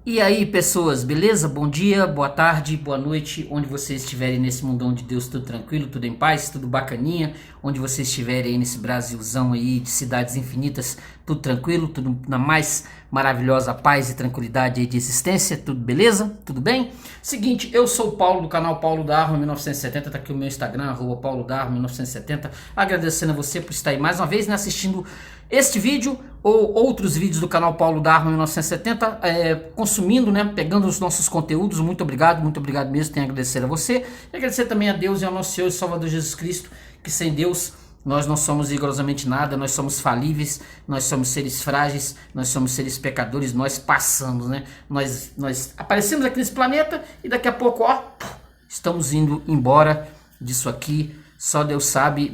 E aí, pessoas, beleza? Bom dia, boa tarde, boa noite, onde vocês estiverem nesse mundão de Deus, tudo tranquilo, tudo em paz, tudo bacaninha, onde vocês estiverem aí nesse Brasilzão aí de cidades infinitas, tudo tranquilo, tudo na mais maravilhosa paz e tranquilidade aí de existência, tudo beleza? Tudo bem? Seguinte, eu sou o Paulo do canal Paulo da Arma 1970, tá aqui o meu Instagram, @Paulo da Arma 1970, agradecendo a você por estar aí mais uma vez, né, assistindo este vídeo ou outros vídeos do canal Paulo da Arma 1970, consumindo, né, pegando os nossos conteúdos. Muito obrigado mesmo, tenho a agradecer a você e agradecer também a Deus e ao nosso Senhor e Salvador Jesus Cristo, que sem Deus nós não somos rigorosamente nada, nós somos falíveis, nós somos seres frágeis, nós somos seres pecadores, nós passamos, né, nós aparecemos aqui nesse planeta e daqui a pouco, ó, estamos indo embora disso aqui. Só Deus sabe,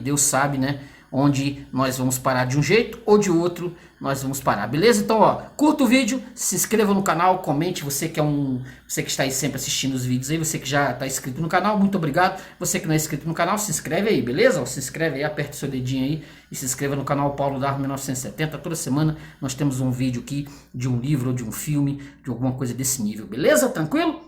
né, onde nós vamos parar, de um jeito ou de outro nós vamos parar, beleza? Então, ó, curta o vídeo, se inscreva no canal, comente, você que está aí sempre assistindo os vídeos aí, você que já está inscrito no canal, muito obrigado. Você que não é inscrito no canal, se inscreve aí, beleza? Ó, se inscreve aí, aperta o seu dedinho aí e se inscreva no canal Paulo da Arma 1970. Toda semana nós temos um vídeo aqui de um livro ou de um filme, de alguma coisa desse nível, beleza? Tranquilo?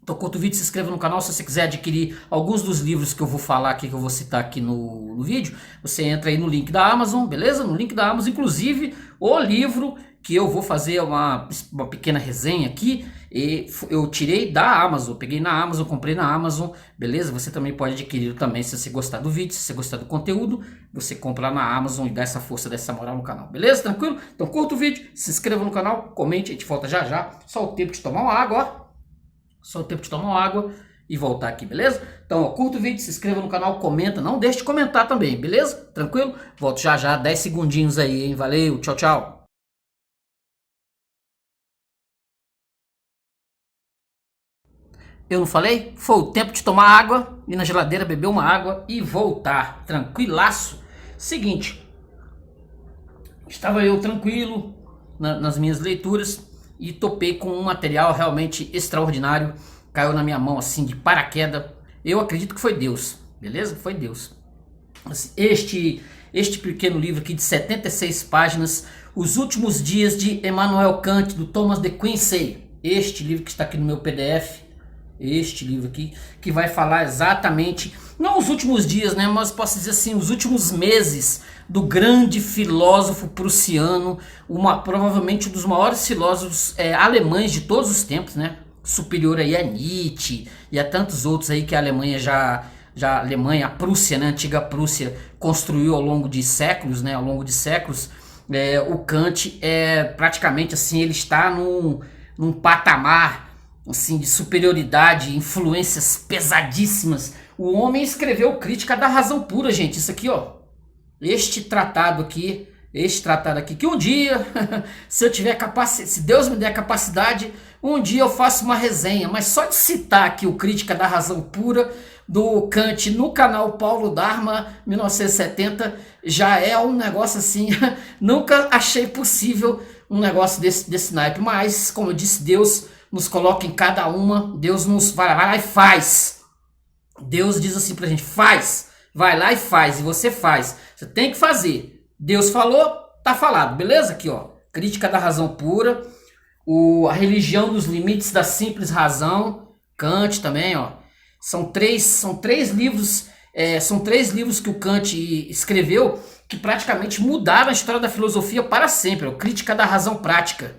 Então curta o vídeo, se inscreva no canal. Se você quiser adquirir alguns dos livros que eu vou falar aqui, que eu vou citar aqui no vídeo, você entra aí no link da Amazon, beleza? No link da Amazon, inclusive o livro que eu vou fazer uma pequena resenha aqui, e eu tirei da Amazon, peguei na Amazon, comprei na Amazon, beleza? Você também pode adquirir também, se você gostar do vídeo, se você gostar do conteúdo, você compra lá na Amazon e dá essa força, dessa moral no canal, beleza? Tranquilo? Então curta o vídeo, se inscreva no canal, comente, a gente volta já já, só o tempo de tomar uma água, ó. Só o tempo de tomar uma água e voltar aqui, beleza? Então, ó, curta o vídeo, se inscreva no canal, comenta, não deixe de comentar também, beleza? Tranquilo? Volto já já, 10 segundinhos aí, hein? Valeu, tchau, tchau. Eu não falei? Foi o tempo de tomar água, ir na geladeira, beber uma água e voltar, tranquilaço. Seguinte, estava eu tranquilo nas minhas leituras e topei com um material realmente extraordinário. Caiu na minha mão assim de paraquedas. Eu acredito que foi Deus, beleza? Foi Deus. Assim, este pequeno livro aqui de 76 páginas, Os Últimos Dias de Immanuel Kant, do Thomas de Quincey. Este livro que está aqui no meu PDF, este livro aqui, que vai falar exatamente, não os últimos dias, né, mas posso dizer assim, os últimos meses do grande filósofo prussiano, provavelmente um dos maiores filósofos alemães de todos os tempos, né, superior aí a Nietzsche e a tantos outros aí que a Alemanha a Alemanha, a Prússia, né, a antiga Prússia, construiu ao longo de séculos, né, ao longo de séculos. O Kant praticamente assim, ele está num patamar assim, de superioridade, influências pesadíssimas. O homem escreveu Crítica da Razão Pura, gente. Isso aqui, ó. Este tratado aqui, que um dia, se eu tiver capacidade, se Deus me der capacidade, um dia eu faço uma resenha. Mas só de citar aqui o Crítica da Razão Pura do Kant no canal Paulo da Arma 1970 já é um negócio assim. Nunca achei possível um negócio desse naipe. Mas, como eu disse, Deus nos coloca em cada uma, Deus nos vai lá e faz. Deus diz assim pra gente, faz, vai lá e faz, e você faz. Você tem que fazer. Deus falou, tá falado, beleza? Aqui, ó, Crítica da Razão Pura, a Religião dos Limites da Simples Razão, Kant também, ó. São três livros que o Kant escreveu que praticamente mudaram a história da filosofia para sempre. Ó. Crítica da Razão Prática,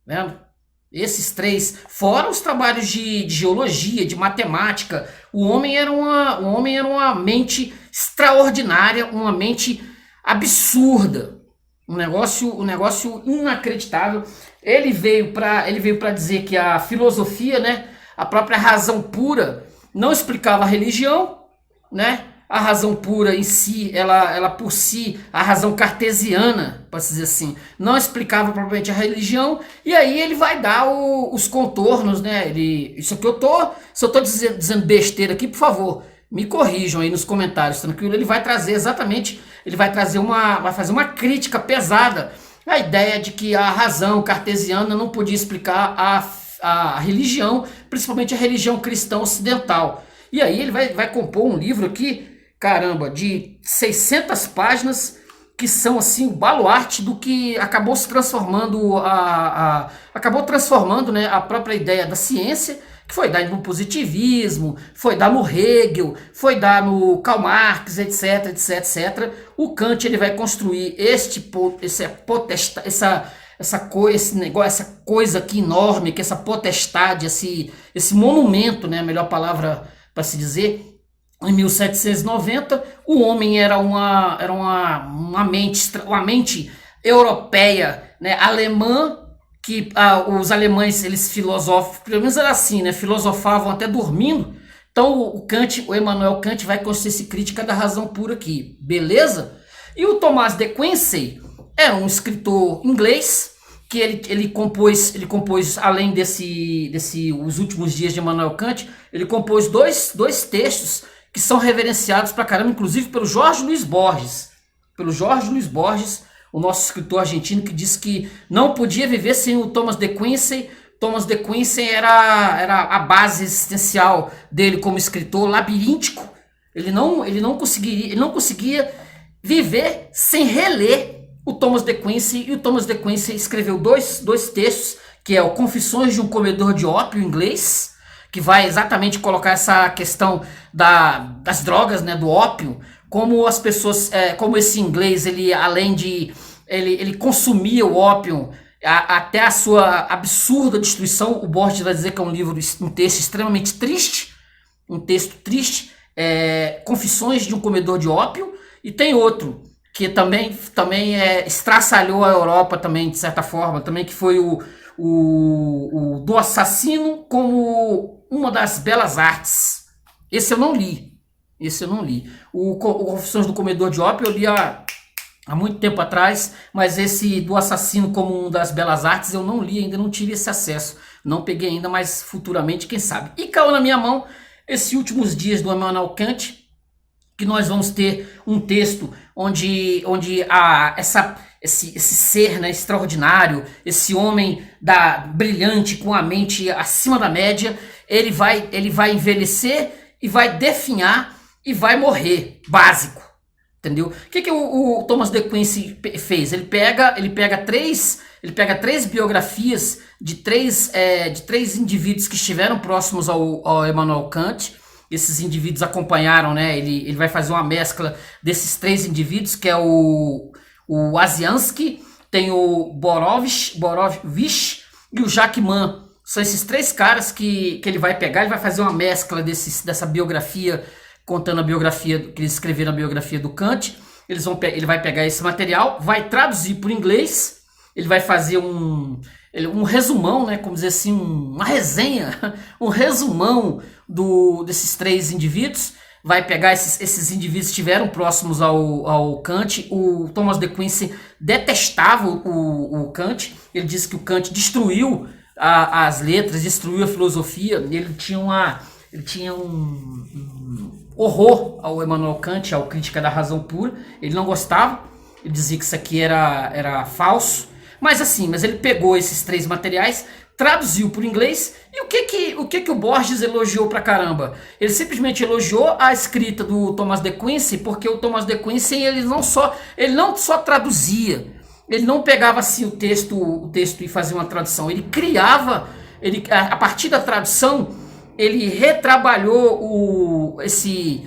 vendo? Esses três, fora os trabalhos de geologia, de matemática, o homem era uma mente extraordinária, uma mente absurda, um negócio inacreditável. Ele veio para dizer que a filosofia, né, a própria razão pura, não explicava a religião, né? A razão pura em si, ela por si, a razão cartesiana, para dizer assim, não explicava propriamente a religião, e aí ele vai dar os contornos, né? Se eu tô dizendo besteira aqui, por favor, me corrijam aí nos comentários, tranquilo? Ele vai trazer vai fazer uma crítica pesada à ideia de que a razão cartesiana não podia explicar a religião, principalmente a religião cristã ocidental. E aí ele vai compor um livro aqui, caramba, de 600 páginas, que são assim o baluarte do que acabou se transformando acabou transformando, né, a própria ideia da ciência, que foi dar no positivismo, foi dar no Hegel, foi dar no Karl Marx, etc, etc, etc. O Kant ele vai construir esse negócio, essa coisa aqui enorme, que essa potestade, esse monumento, né, a melhor palavra para se dizer. Em 1790, o homem era uma mente europeia, né, alemã, que os alemães, eles filosofam, pelo menos era assim, né, filosofavam até dormindo. Então o Emmanuel Kant vai construir esse crítica da razão pura aqui, beleza? E o Thomas de Quincey era um escritor inglês, que ele compôs, além os últimos dias de Emmanuel Kant, ele compôs dois textos que são reverenciados pra caramba, inclusive pelo Jorge Luiz Borges. O nosso escritor argentino, que disse que não podia viver sem o Thomas de Quincey. Thomas de Quincey era a base existencial dele como escritor, labiríntico. Ele não conseguia viver sem reler o Thomas de Quincey. E o Thomas de Quincey escreveu dois textos, que é o Confissões de um Comedor de Ópio, em inglês, que vai exatamente colocar essa questão das drogas, né, do ópio, como as pessoas, como esse inglês, ele além de ele consumia o ópio até a sua absurda destruição. O Borges vai dizer que é um texto extremamente triste, Confissões de um Comedor de Ópio. E tem outro que também estraçalhou a Europa também, de certa forma, também, que foi o do assassino como uma das belas artes. Esse eu não li. O Confissões do Comedor de Ópio eu li há muito tempo atrás, mas esse do assassino como uma das belas artes eu não li, ainda não tive esse acesso. Não peguei ainda, mas futuramente, quem sabe. E caiu na minha mão esses últimos dias do Emmanuel Kant, que nós vamos ter um texto onde esse ser, né, extraordinário, esse homem brilhante, com a mente acima da média, ele vai envelhecer e vai definhar e vai morrer, básico, entendeu? O que o Thomas de Quincey fez? Ele pega três biografias de três indivíduos que estiveram próximos ao Emmanuel Kant. Esses indivíduos acompanharam, né? Ele vai fazer uma mescla desses três indivíduos, que é o Asiansky, tem o Borovich e o Jackman. São esses três caras que ele vai pegar, ele vai fazer uma mescla dessa biografia, contando a biografia, que eles escreveram, a biografia do Kant. Ele vai pegar esse material, vai traduzir para o inglês, ele vai fazer um resumão, né, como dizer assim, uma resenha, um resumão desses três indivíduos. Vai pegar esses indivíduos que estiveram próximos ao Kant. O Thomas de Quincey detestava o Kant. Ele disse que o Kant destruiu as letras, destruiu a filosofia. Ele tinha um horror ao Emmanuel Kant, ao Crítica da Razão Pura. Ele não gostava. Ele dizia que isso aqui era falso. Mas ele pegou esses três materiais, traduziu para o inglês. E o que o Borges elogiou pra caramba? Ele simplesmente elogiou a escrita do Thomas de Quincey, porque o Thomas de Quincey ele não só traduzia, ele não pegava assim o texto e fazia uma tradução, ele criava, a partir da tradução, ele retrabalhou esses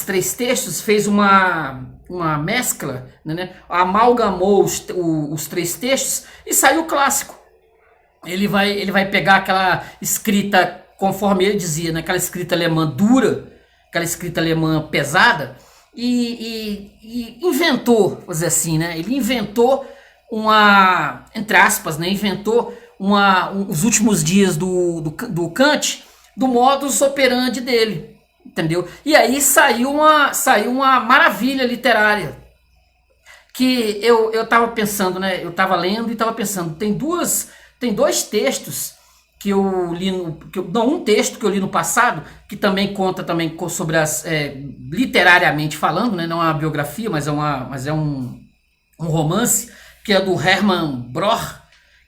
três textos, fez uma mescla, né? Amalgamou os três textos e saiu clássico. Ele vai pegar aquela escrita, conforme ele dizia, né, aquela escrita alemã dura, aquela escrita alemã pesada, e inventou, vamos dizer assim, né? Ele inventou entre aspas, né? Inventou os últimos dias do Kant, do modus operandi dele, entendeu? E aí saiu uma maravilha literária. Que eu tava pensando, né? Eu tava lendo e tava pensando, tem dois textos que eu li, um texto que eu li no passado, que também conta sobre literariamente falando, né? Não é uma biografia, mas é um romance, que é do Hermann Broch,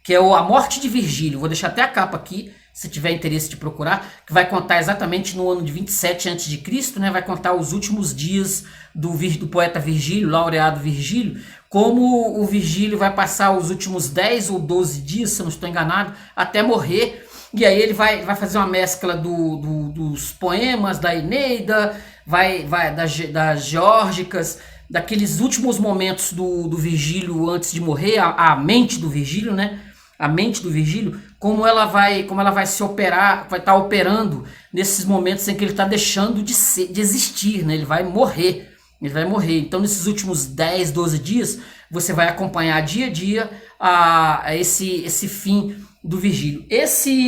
que é A Morte de Virgílio. Vou deixar até a capa aqui, se tiver interesse de procurar, que vai contar exatamente no ano de 27 a.C., né? Vai contar os últimos dias do poeta Virgílio, laureado Virgílio, como o Virgílio vai passar os últimos 10 ou 12 dias, se eu não estou enganado, até morrer. E aí ele vai fazer uma mescla dos poemas, da Eneida, das geórgicas, daqueles últimos momentos do Virgílio antes de morrer, a mente do Virgílio, né? A mente do Virgílio, como ela vai se operar, vai estar operando nesses momentos em que ele está deixando de existir, né? Ele vai morrer. Então, nesses últimos 10, 12 dias, você vai acompanhar dia a dia esse fim do Virgílio.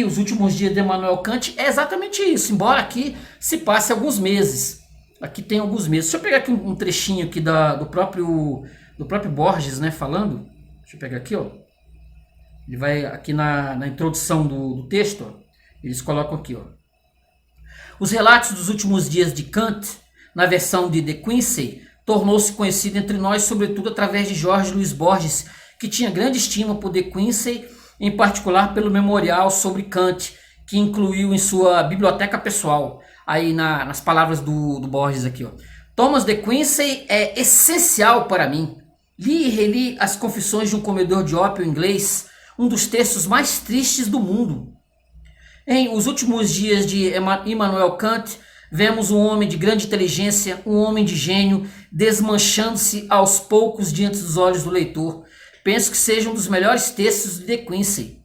Os últimos dias de Immanuel Kant é exatamente isso, embora aqui se passe alguns meses. Aqui tem alguns meses. Deixa eu pegar aqui um trechinho aqui do próprio Borges, né, falando. Deixa eu pegar aqui, ó. Ele vai aqui na introdução do texto, ó, eles colocam aqui, ó. Os relatos dos últimos dias de Kant, na versão de De Quincey, tornou-se conhecido entre nós, sobretudo através de Jorge Luiz Borges, que tinha grande estima por De Quincey, em particular pelo memorial sobre Kant, que incluiu em sua biblioteca pessoal, aí nas palavras do Borges aqui, ó. Thomas De Quincey é essencial para mim. Li e reli As Confissões de um Comedor de Ópio inglês, um dos textos mais tristes do mundo. Em Os Últimos Dias de Immanuel Kant, vemos um homem de grande inteligência, um homem de gênio, desmanchando-se aos poucos diante dos olhos do leitor. Penso que seja um dos melhores textos de De Quincey.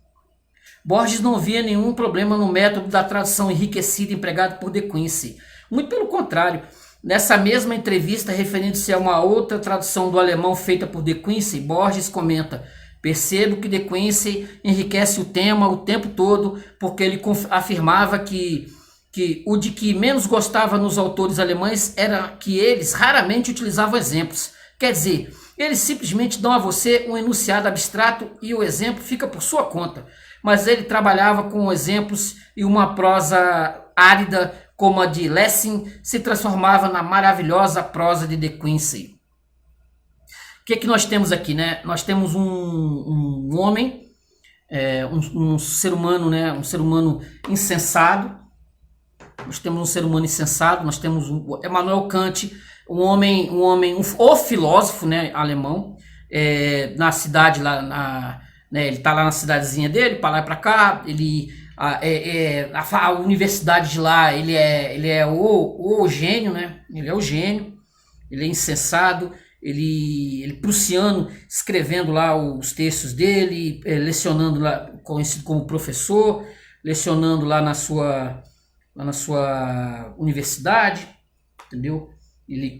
Borges não via nenhum problema no método da tradução enriquecida empregado por De Quincey. Muito pelo contrário. Nessa mesma entrevista, referindo-se a uma outra tradução do alemão feita por De Quincey, Borges comenta: percebo que De Quincey enriquece o tema o tempo todo, porque ele afirmava que o de que menos gostava nos autores alemães era que eles raramente utilizavam exemplos. Quer dizer, eles simplesmente dão a você um enunciado abstrato e o exemplo fica por sua conta. Mas ele trabalhava com exemplos e uma prosa árida como a de Lessing se transformava na maravilhosa prosa de De Quincey. O que nós temos aqui, né? Nós temos um homem, um ser humano, né? Um ser humano insensado. Nós temos um ser humano insensado. Nós temos Immanuel Kant, o filósofo, né, alemão, na cidade lá, né, ele está lá na cidadezinha dele, para lá e para cá. A universidade de lá, ele é o gênio, né? Ele é o gênio. Ele é insensado. Ele prussiano, escrevendo lá os textos dele, lecionando lá, conhecido como professor, lecionando lá na sua universidade, entendeu?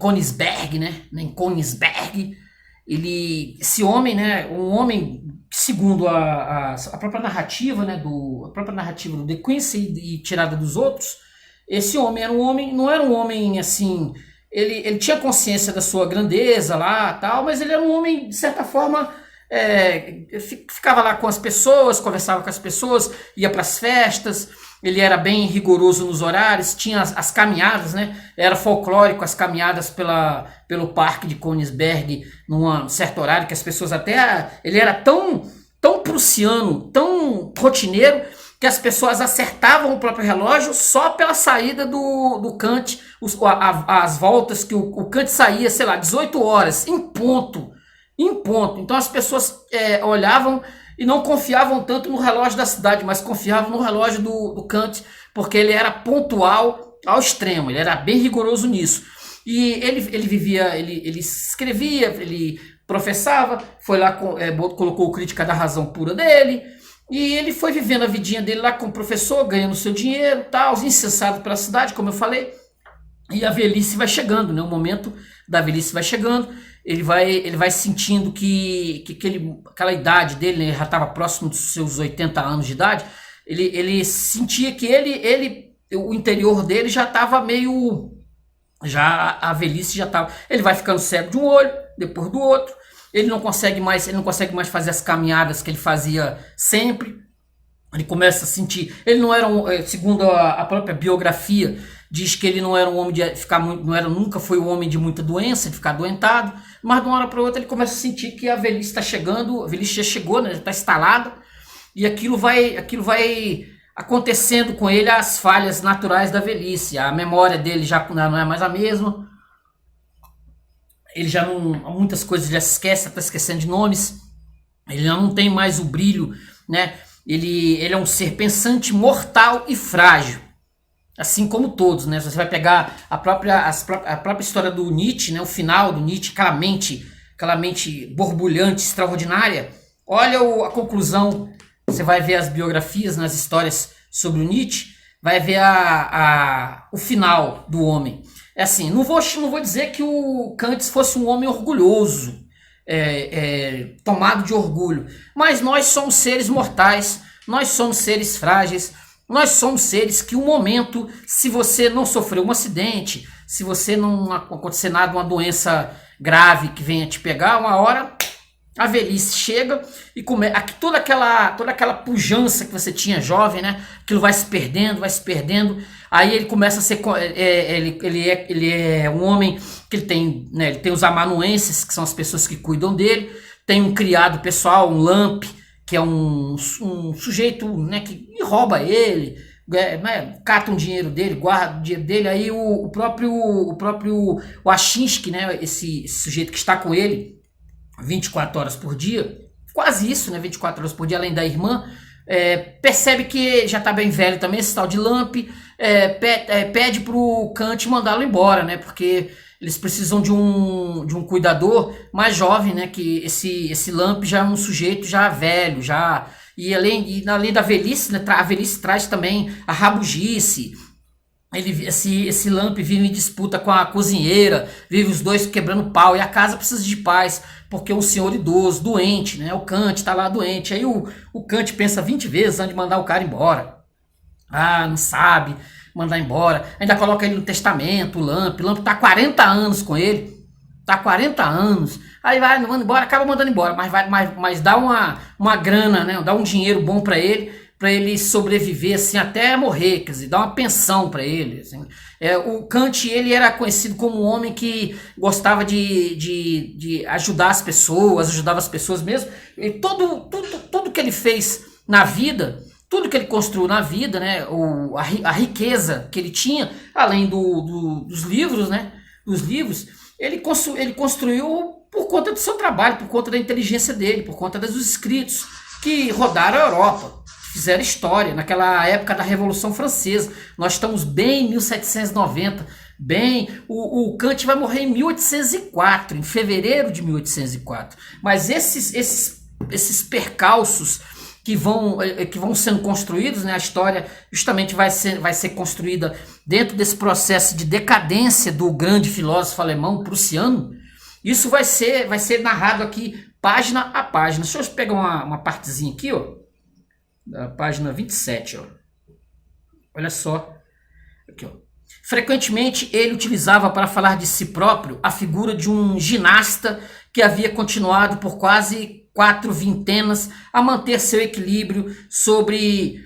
Königsberg, né? Em Königsberg, esse homem, né? Um homem, segundo a própria narrativa, né? A própria narrativa do De Quincey e tirada dos outros, esse homem não era um homem assim. Ele tinha consciência da sua grandeza lá, tal, mas ele era um homem, de certa forma, ficava lá com as pessoas, conversava com as pessoas, ia para as festas. Ele era bem rigoroso nos horários, tinha as caminhadas, né? Era folclórico as caminhadas pelo parque de Königsberg, num certo horário, que as pessoas ele era tão prussiano, tão rotineiro, que as pessoas acertavam o próprio relógio só pela saída do Kant, as voltas que o Kant saía, sei lá, 18 horas, em ponto. Então as pessoas olhavam e não confiavam tanto no relógio da cidade, mas confiavam no relógio do Kant, porque ele era pontual ao extremo, ele era bem rigoroso nisso. E ele escrevia, ele professava, foi lá, colocou Crítica da Razão Pura dele, e ele foi vivendo a vidinha dele lá como professor, ganhando seu dinheiro, tal, insensado pela cidade, como eu falei, e a velhice vai chegando, né? O momento da velhice vai chegando, ele vai sentindo que aquela idade dele, né, ele já estava próximo dos seus 80 anos de idade, ele sentia que o interior dele já estava meio, a velhice já estava, ele vai ficando cego de um olho, depois do outro, ele não consegue mais fazer as caminhadas que ele fazia sempre, ele começa a sentir, ele não era segundo a própria biografia, diz que ele não era um homem de ficar muito, nunca foi um homem de muita doença, de ficar adoentado, mas de uma hora para outra ele começa a sentir que a velhice está chegando, a velhice já chegou, né, já está instalada, e aquilo vai acontecendo com ele as falhas naturais da velhice. A memória dele já não é mais a mesma. Ele já não, muitas coisas já se esquece, está esquecendo de nomes. Ele já não tem mais o brilho, né? Ele é um ser pensante, mortal e frágil, assim como todos, né? Você vai pegar a própria história do Nietzsche, né? O final do Nietzsche, aquela mente borbulhante, extraordinária. Olha a conclusão. Você vai ver as biografias, nas histórias sobre o Nietzsche, vai ver o final do homem. É assim, não vou dizer que o Kant fosse um homem orgulhoso, tomado de orgulho, mas nós somos seres mortais, nós somos seres frágeis, nós somos seres que um momento, se você não sofreu um acidente, se você não acontecer nada, uma doença grave que venha te pegar, uma hora a velhice chega e toda aquela pujança que você tinha jovem, né? Aquilo vai se perdendo. Aí ele começa a ser, ele é um homem que ele tem, né? Ele tem os amanuenses, que são as pessoas que cuidam dele. Tem um criado pessoal, um lamp, que é um sujeito, né? Que rouba ele, né, cata um dinheiro dele, guarda o dinheiro dele. Aí o próprio Achinski, né? Esse sujeito que está com ele 24 horas por dia, quase isso, né? 24 horas por dia, além da irmã, percebe que já tá bem velho também, esse tal de Lamp, pede pro Kant mandá-lo embora, né? Porque eles precisam de um cuidador mais jovem, né? Que esse Lamp já é um sujeito já velho, e além da velhice, né? A velhice traz também a rabugice. Esse Lamp vive em disputa com a cozinheira, vive os dois quebrando pau, e a casa precisa de paz, porque um senhor idoso, doente, né? O Kant tá lá doente. Aí o Kant pensa 20 vezes antes de mandar o cara embora. Ah, não sabe mandar embora. Ainda coloca ele no testamento, o Lamp tá há 40 anos com ele. Tá há 40 anos. Aí vai, manda embora, acaba mandando embora, mas dá uma grana, né? Dá um dinheiro bom para ele sobreviver assim até morrer, quer dizer, dar uma pensão para ele. Assim. O Kant, ele era conhecido como um homem que gostava de ajudar as pessoas, ajudava as pessoas mesmo. E tudo que ele fez na vida, tudo que ele construiu na vida, né, a riqueza que ele tinha, além dos livros, né, ele construiu por conta do seu trabalho, por conta da inteligência dele, por conta dos escritos que rodaram a Europa, fizeram história naquela época da Revolução Francesa. Nós estamos bem em 1790, o Kant vai morrer em 1804, em fevereiro de 1804. Mas esses percalços que vão sendo construídos, né, a história justamente vai ser construída dentro desse processo de decadência do grande filósofo alemão prussiano. Isso vai ser narrado aqui página a página. Deixa eu pegar uma partezinha aqui, ó, da página 27, ó. Olha só. Aqui, ó. Frequentemente ele utilizava para falar de si próprio a figura de um ginasta que havia continuado por quase 4 vintenas a manter seu equilíbrio sobre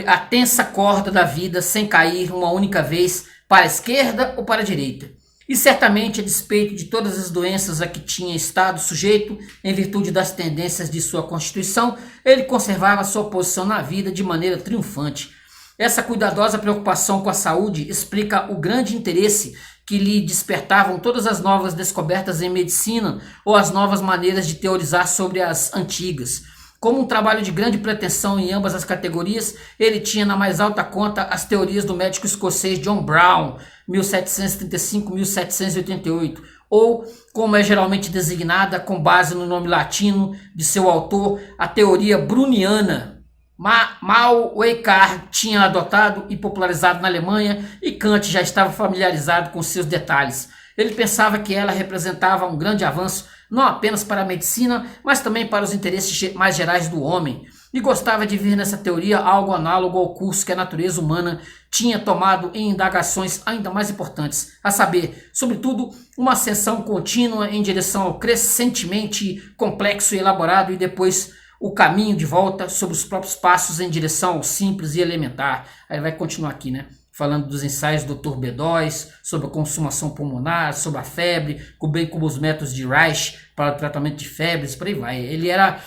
a tensa corda da vida sem cair uma única vez para a esquerda ou para a direita. E certamente, a despeito de todas as doenças a que tinha estado sujeito, em virtude das tendências de sua constituição, ele conservava sua posição na vida de maneira triunfante. Essa cuidadosa preocupação com a saúde explica o grande interesse que lhe despertavam todas as novas descobertas em medicina ou as novas maneiras de teorizar sobre as antigas. Como um trabalho de grande pretensão em ambas as categorias, ele tinha na mais alta conta as teorias do médico escocês John Brown, 1735-1788, ou, como é geralmente designada, com base no nome latino de seu autor, a teoria bruniana. Mal Weikart tinha adotado e popularizado na Alemanha, e Kant já estava familiarizado com seus detalhes. Ele pensava que ela representava um grande avanço, não apenas para a medicina, mas também para os interesses mais gerais do homem, e gostava de ver nessa teoria algo análogo ao curso que a natureza humana tinha tomado em indagações ainda mais importantes, a saber, sobretudo, uma ascensão contínua em direção ao crescentemente complexo e elaborado, e depois o caminho de volta sobre os próprios passos em direção ao simples e elementar. Aí vai continuar aqui, né? Falando dos ensaios do Dr. Bedóes, sobre a consumação pulmonar, sobre a febre, bem como os métodos de Reich para o tratamento de febres, por aí vai. Ele era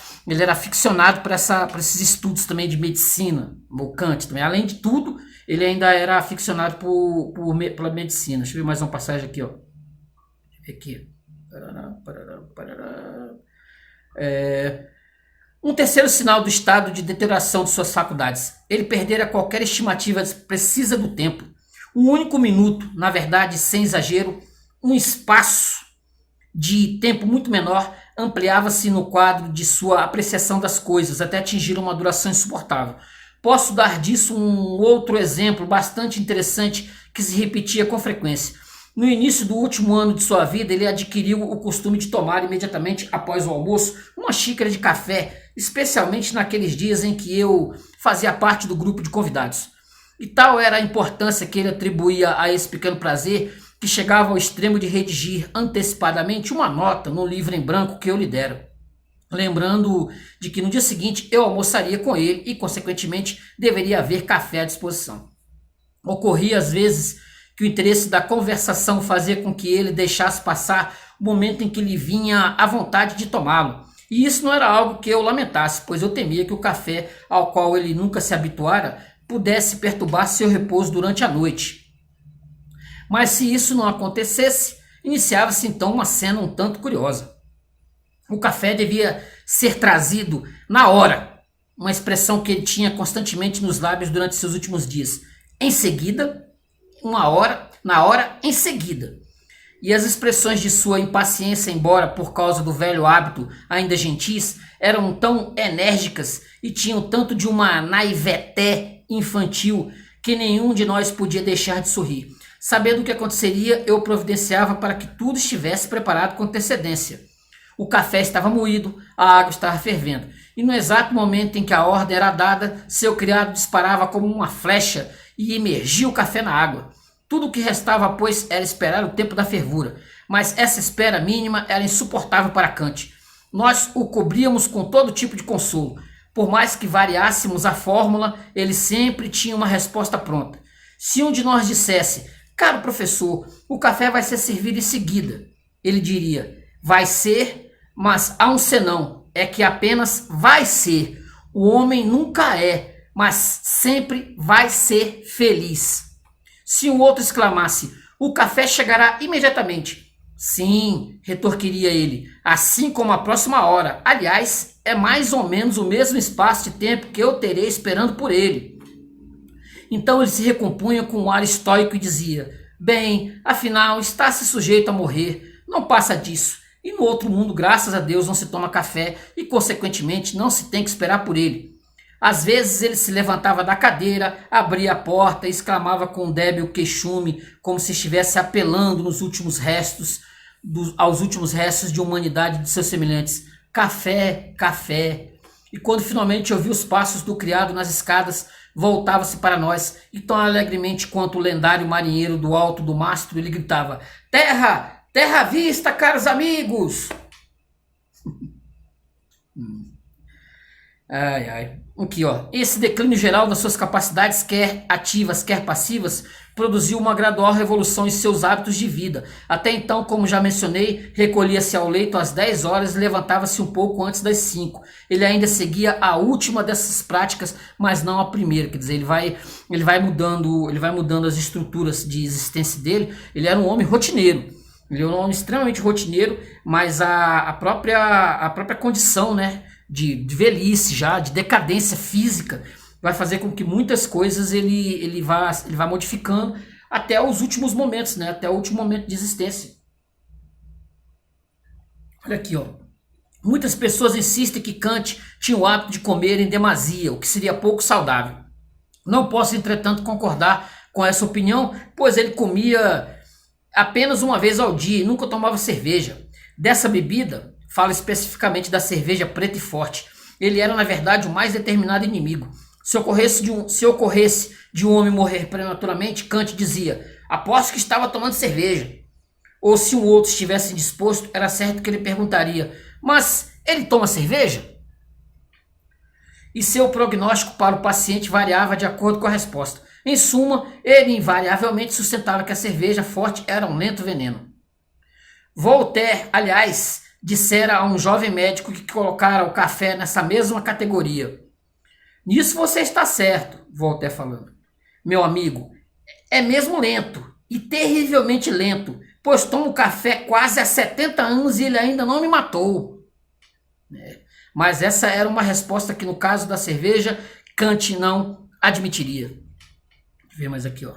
aficionado por esses estudos também de medicina, o Kant também. Além de tudo, ele ainda era aficionado pela medicina. Deixa eu ver mais uma passagem aqui, ó. Deixa eu ver aqui. Um terceiro sinal do estado de deterioração de suas faculdades. Ele perdera qualquer estimativa precisa do tempo. Um único minuto, na verdade, sem exagero, um espaço de tempo muito menor ampliava-se no quadro de sua apreciação das coisas, até atingir uma duração insuportável. Posso dar disso um outro exemplo bastante interessante que se repetia com frequência. No início do último ano de sua vida, ele adquiriu o costume de tomar imediatamente após o almoço uma xícara de café, especialmente naqueles dias em que eu fazia parte do grupo de convidados. E tal era a importância que ele atribuía a esse pequeno prazer, que chegava ao extremo de redigir antecipadamente uma nota no livro em branco que eu lhe dera, lembrando de que no dia seguinte eu almoçaria com ele e, consequentemente, deveria haver café à disposição. Ocorria às vezes que o interesse da conversação fazia com que ele deixasse passar o momento em que lhe vinha a vontade de tomá-lo. E isso não era algo que eu lamentasse, pois eu temia que o café, ao qual ele nunca se habituara, pudesse perturbar seu repouso durante a noite. Mas se isso não acontecesse, iniciava-se então uma cena um tanto curiosa. O café devia ser trazido na hora, uma expressão que ele tinha constantemente nos lábios durante seus últimos dias. Em seguida, na hora, em seguida. E as expressões de sua impaciência, embora por causa do velho hábito ainda gentis, eram tão enérgicas e tinham tanto de uma naivete infantil que nenhum de nós podia deixar de sorrir. Sabendo o que aconteceria, eu providenciava para que tudo estivesse preparado com antecedência. O café estava moído, a água estava fervendo, e no exato momento em que a ordem era dada, seu criado disparava como uma flecha e imergia o café na água. Tudo o que restava, pois, era esperar o tempo da fervura, mas essa espera mínima era insuportável para Kant. Nós o cobríamos com todo tipo de consolo. Por mais que variássemos a fórmula, ele sempre tinha uma resposta pronta. Se um de nós dissesse: "Caro professor, o café vai ser servido em seguida", ele diria: "Vai ser, mas há um senão, é que apenas vai ser. O homem nunca é, mas sempre vai ser feliz." Se um outro exclamasse: "O café chegará imediatamente", "Sim", retorquiria ele, "assim como a próxima hora. Aliás, é mais ou menos o mesmo espaço de tempo que eu terei esperando por ele." Então ele se recompunha com um ar estoico e dizia: "Bem, afinal, está-se sujeito a morrer, não passa disso. E no outro mundo, graças a Deus, não se toma café e, consequentemente, não se tem que esperar por ele." Às vezes ele se levantava da cadeira, abria a porta e exclamava com um débil queixume, como se estivesse apelando aos últimos restos de humanidade de seus semelhantes: "Café, café." E quando finalmente ouviu os passos do criado nas escadas, voltava-se para nós e tão alegremente quanto o lendário marinheiro do alto do mastro, ele gritava: "Terra, terra à vista, caros amigos!" Ai, ai. Aqui, ó. Esse declínio geral das suas capacidades, quer ativas, quer passivas, produziu uma gradual revolução em seus hábitos de vida. Até então, como já mencionei, recolhia-se ao leito às 10 horas e levantava-se um pouco antes das 5. Ele ainda seguia a última dessas práticas, mas não a primeira. Quer dizer, ele vai mudando as estruturas de existência dele. Ele era um homem rotineiro. Ele era um homem extremamente rotineiro, mas a própria condição, né, de velhice já, de decadência física, vai fazer com que muitas coisas ele vá modificando até os últimos momentos, né, até o último momento de existência. Olha aqui, ó. Muitas pessoas insistem que Kant tinha o hábito de comer em demasia, o que seria pouco saudável. Não posso, entretanto, concordar com essa opinião, pois ele comia apenas uma vez ao dia e nunca tomava cerveja. Dessa bebida, fala especificamente da cerveja preta e forte, ele era na verdade o mais determinado inimigo. Se ocorresse de um homem morrer prematuramente, Kant dizia: "Aposto que estava tomando cerveja." Ou se um outro estivesse indisposto, era certo que ele perguntaria: "Mas ele toma cerveja?" E seu prognóstico para o paciente variava de acordo com a resposta. Em suma, ele invariavelmente sustentava que a cerveja forte era um lento veneno. Voltaire, aliás, dissera a um jovem médico que colocara o café nessa mesma categoria. Nisso você está certo, Voltaire falando. Meu amigo, é mesmo lento, e terrivelmente lento, pois tomo café quase há 70 anos e ele ainda não me matou. Mas essa era uma resposta que no caso da cerveja, Kant não admitiria. Deixa eu ver mais aqui, ó.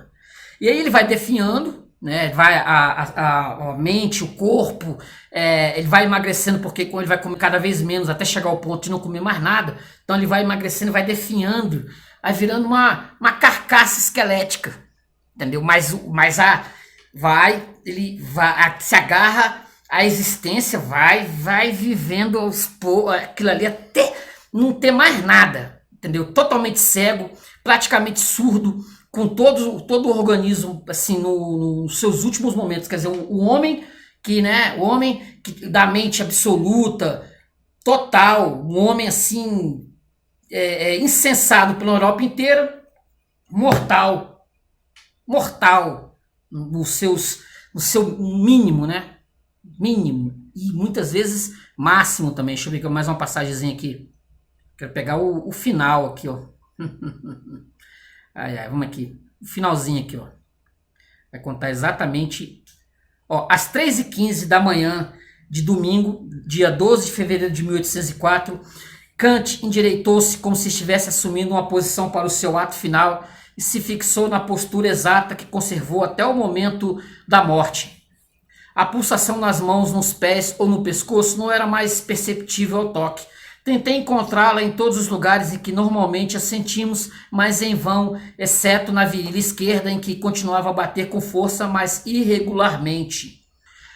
E aí ele vai definhando, né? Vai a mente, o corpo, ele vai emagrecendo porque ele vai comer cada vez menos até chegar ao ponto de não comer mais nada. Então ele vai emagrecendo, vai definhando, vai virando uma carcaça esquelética, entendeu? Ele se agarra à existência, vai vivendo aquilo ali até não ter mais nada, entendeu? Totalmente cego, praticamente surdo, com todo o organismo assim nos seus últimos momentos. Quer dizer, o homem que da mente absoluta, total, um homem assim insensado pela Europa inteira, mortal no seu mínimo, né? Mínimo e muitas vezes máximo também. Deixa eu ver mais uma passagemzinha aqui. Quero pegar o final aqui, ó. Vamos aqui. O finalzinho aqui, ó. Vai contar exatamente. Ó, às 3h15 da manhã de domingo, dia 12 de fevereiro de 1804, Kant endireitou-se como se estivesse assumindo uma posição para o seu ato final e se fixou na postura exata que conservou até o momento da morte. A pulsação nas mãos, nos pés ou no pescoço não era mais perceptível ao toque. Tentei encontrá-la em todos os lugares em que normalmente a sentimos, mas em vão, exceto na virilha esquerda, em que continuava a bater com força, mas irregularmente.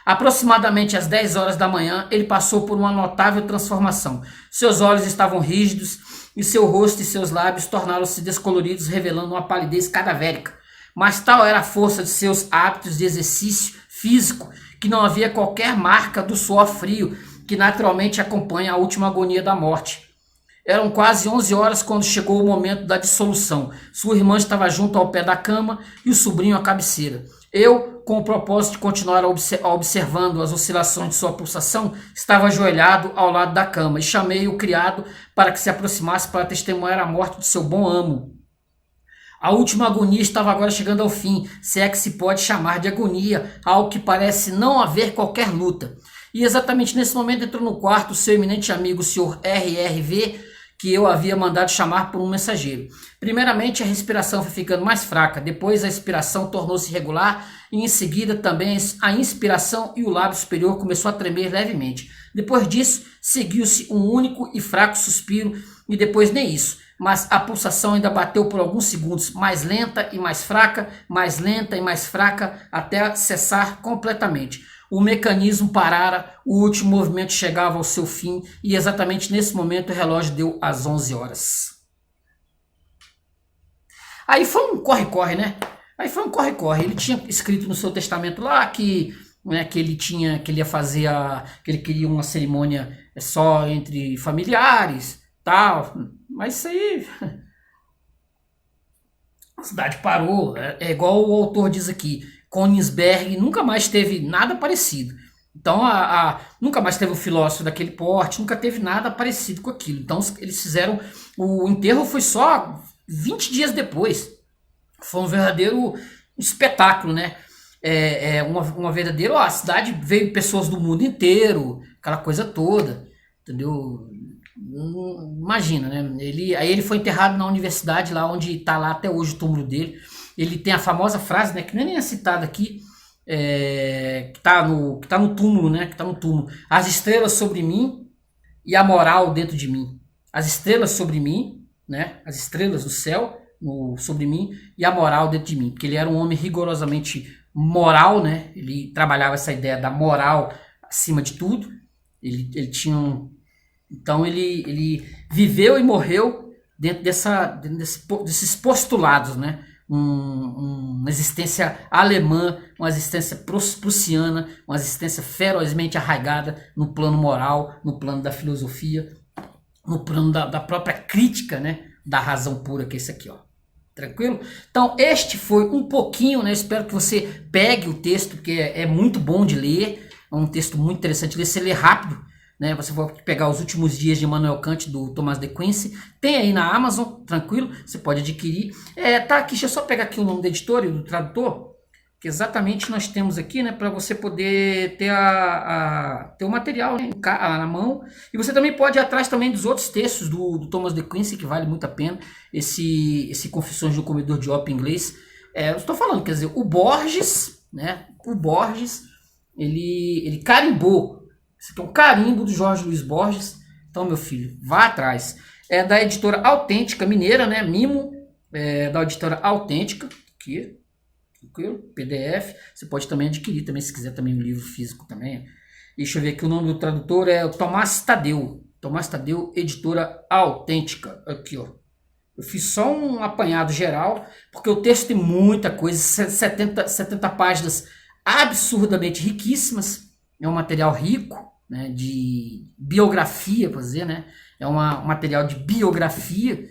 Aproximadamente às 10 horas da manhã, ele passou por uma notável transformação. Seus olhos estavam rígidos e seu rosto e seus lábios tornaram-se descoloridos, revelando uma palidez cadavérica. Mas tal era a força de seus hábitos de exercício físico que não havia qualquer marca do suor frio que naturalmente acompanha a última agonia da morte. Eram quase 11 horas quando chegou o momento da dissolução. Sua irmã estava junto ao pé da cama e o sobrinho à cabeceira. Eu, com o propósito de continuar observando as oscilações de sua pulsação, estava ajoelhado ao lado da cama e chamei o criado para que se aproximasse para testemunhar a morte de seu bom amo. A última agonia estava agora chegando ao fim, se é que se pode chamar de agonia, ao que parece não haver qualquer luta. E exatamente nesse momento entrou no quarto o seu eminente amigo, o Sr. R.R.V., que eu havia mandado chamar por um mensageiro. Primeiramente a respiração foi ficando mais fraca, depois a expiração tornou-se regular e em seguida também a inspiração e o lábio superior começou a tremer levemente. Depois disso seguiu-se um único e fraco suspiro e depois nem isso, mas a pulsação ainda bateu por alguns segundos, mais lenta e mais fraca, mais lenta e mais fraca, até cessar completamente. O mecanismo parara, o último movimento chegava ao seu fim e exatamente nesse momento o relógio deu as 11 horas. Aí foi um corre-corre, né? Ele tinha escrito no seu testamento lá que ele ia fazer que ele queria uma cerimônia só entre familiares, tal. Mas isso aí a cidade parou. É igual o autor diz aqui. Königsberg nunca mais teve nada parecido. Então, nunca mais teve um filósofo daquele porte, nunca teve nada parecido com aquilo. Então, eles fizeram... O enterro foi só 20 dias depois. Foi um verdadeiro espetáculo, né? Uma verdadeira... A cidade veio pessoas do mundo inteiro, aquela coisa toda, entendeu? Imagina, né? Aí ele foi enterrado na universidade, lá onde está lá até hoje o túmulo dele. Ele tem a famosa frase, né, que nem é citada aqui, que tá no túmulo, né? Que tá no túmulo. As estrelas sobre mim e a moral dentro de mim. As estrelas sobre mim, né? As estrelas do céu sobre mim e a moral dentro de mim. Porque ele era um homem rigorosamente moral, né? Ele trabalhava essa ideia da moral acima de tudo. Ele tinha Então ele viveu e morreu dentro desses postulados, né? Uma existência alemã, uma existência prussiana, uma existência ferozmente arraigada no plano moral, no plano da filosofia, no plano da própria crítica, né, da razão pura, que é esse aqui, ó. Tranquilo? Então este foi um pouquinho, né? Espero que você pegue o texto, porque é muito bom de ler. É um texto muito interessante, você lê rápido, né? Você vai pegar Os Últimos Dias de Immanuel Kant, do Thomas de Quincey. Tem aí na Amazon, tranquilo, você pode adquirir. Tá aqui, deixa eu só pegar aqui o nome do editor e do tradutor, que exatamente nós temos aqui, né, para você poder ter ter o material, né, na mão. E você também pode ir atrás também dos outros textos do Thomas de Quincey, que vale muito a pena. Esse Confissões do Comedor de Ópio em inglês. Eu estou falando, quer dizer, o Borges, né? O Borges, ele carimbou. Esse aqui é um carimbo do Jorge Luiz Borges. Então, meu filho, vá atrás. É da editora Autêntica Mineira, né? Mimo, da editora Autêntica. Aqui, tranquilo, PDF. Você pode também adquirir, também, se quiser, também um livro físico também. Deixa eu ver aqui, o nome do tradutor é o Tomás Tadeu. Tomás Tadeu, editora Autêntica. Aqui, ó. Eu fiz só um apanhado geral, porque o texto tem muita coisa, 70 páginas absurdamente riquíssimas. É um material rico, né, de biografia, para dizer, né? É um material de biografia,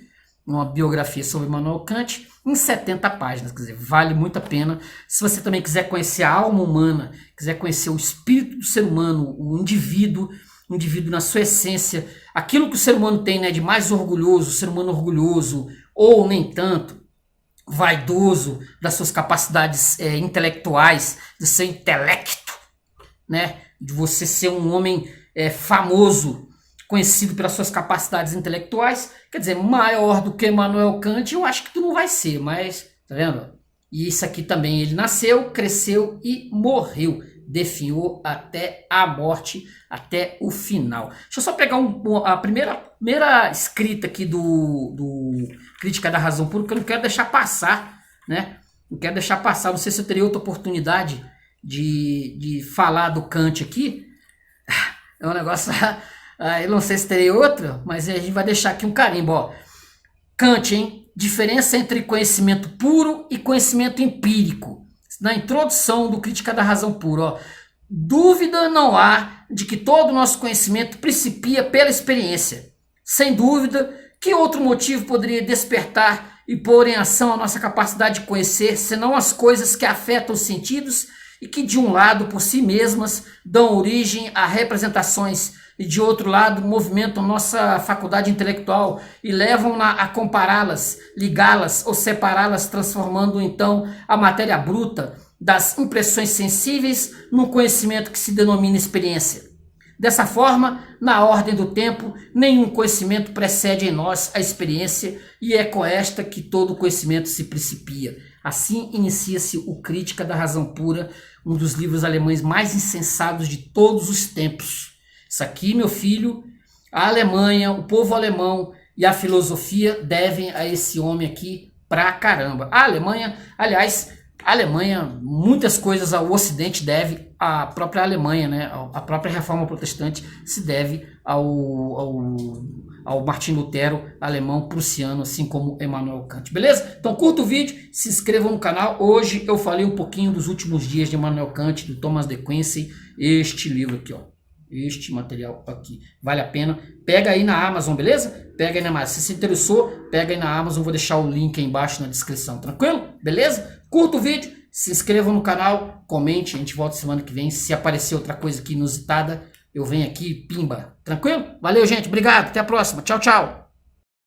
uma biografia sobre Immanuel Kant, em 70 páginas, quer dizer, vale muito a pena. Se você também quiser conhecer a alma humana, quiser conhecer o espírito do ser humano, o indivíduo na sua essência, aquilo que o ser humano tem, né, de mais orgulhoso, o ser humano orgulhoso, ou nem tanto, vaidoso das suas capacidades intelectuais, do seu intelecto, né, de você ser um homem famoso, conhecido pelas suas capacidades intelectuais, quer dizer, maior do que Immanuel Kant, eu acho que tu não vai ser, mas, tá vendo? E isso aqui também, ele nasceu, cresceu e morreu, definhou até a morte, até o final. Deixa eu só pegar a primeira escrita aqui do Crítica da Razão Pura, que eu não quero deixar passar, né? Não quero deixar passar, não sei se eu teria outra oportunidade de falar do Kant aqui. É um negócio... eu não sei se terei outra, mas a gente vai deixar aqui um carimbo, ó. Kant, hein? Diferença entre conhecimento puro e conhecimento empírico. Na introdução do Crítica da Razão Pura, ó. Dúvida não há de que todo o nosso conhecimento principia pela experiência. Sem dúvida, que outro motivo poderia despertar e pôr em ação a nossa capacidade de conhecer, senão as coisas que afetam os sentidos e que, de um lado, por si mesmas, dão origem a representações, e de outro lado movimentam nossa faculdade intelectual e levam-na a compará-las, ligá-las ou separá-las, transformando então a matéria bruta das impressões sensíveis num conhecimento que se denomina experiência. Dessa forma, na ordem do tempo, nenhum conhecimento precede em nós a experiência e é com esta que todo conhecimento se principia. Assim inicia-se o Crítica da Razão Pura, um dos livros alemães mais insensados de todos os tempos. Isso aqui, meu filho, a Alemanha, o povo alemão e a filosofia devem a esse homem aqui pra caramba. A Alemanha, aliás, muitas coisas ao Ocidente deve à própria Alemanha, né? A própria Reforma Protestante se deve ao Martim Lutero, alemão, prussiano, assim como Immanuel Kant. Beleza? Então curta o vídeo, se inscreva no canal. Hoje eu falei um pouquinho dos últimos dias de Immanuel Kant, do Thomas de Quincey, este livro aqui, ó. Este material aqui, vale a pena, pega aí na Amazon, beleza? Pega aí na Amazon, se interessou, pega aí na Amazon, vou deixar o link aí embaixo na descrição, tranquilo? Beleza? Curta o vídeo, se inscreva no canal, comente, a gente volta semana que vem, se aparecer outra coisa aqui inusitada, eu venho aqui, pimba, tranquilo? Valeu, gente, obrigado, até a próxima, tchau, tchau!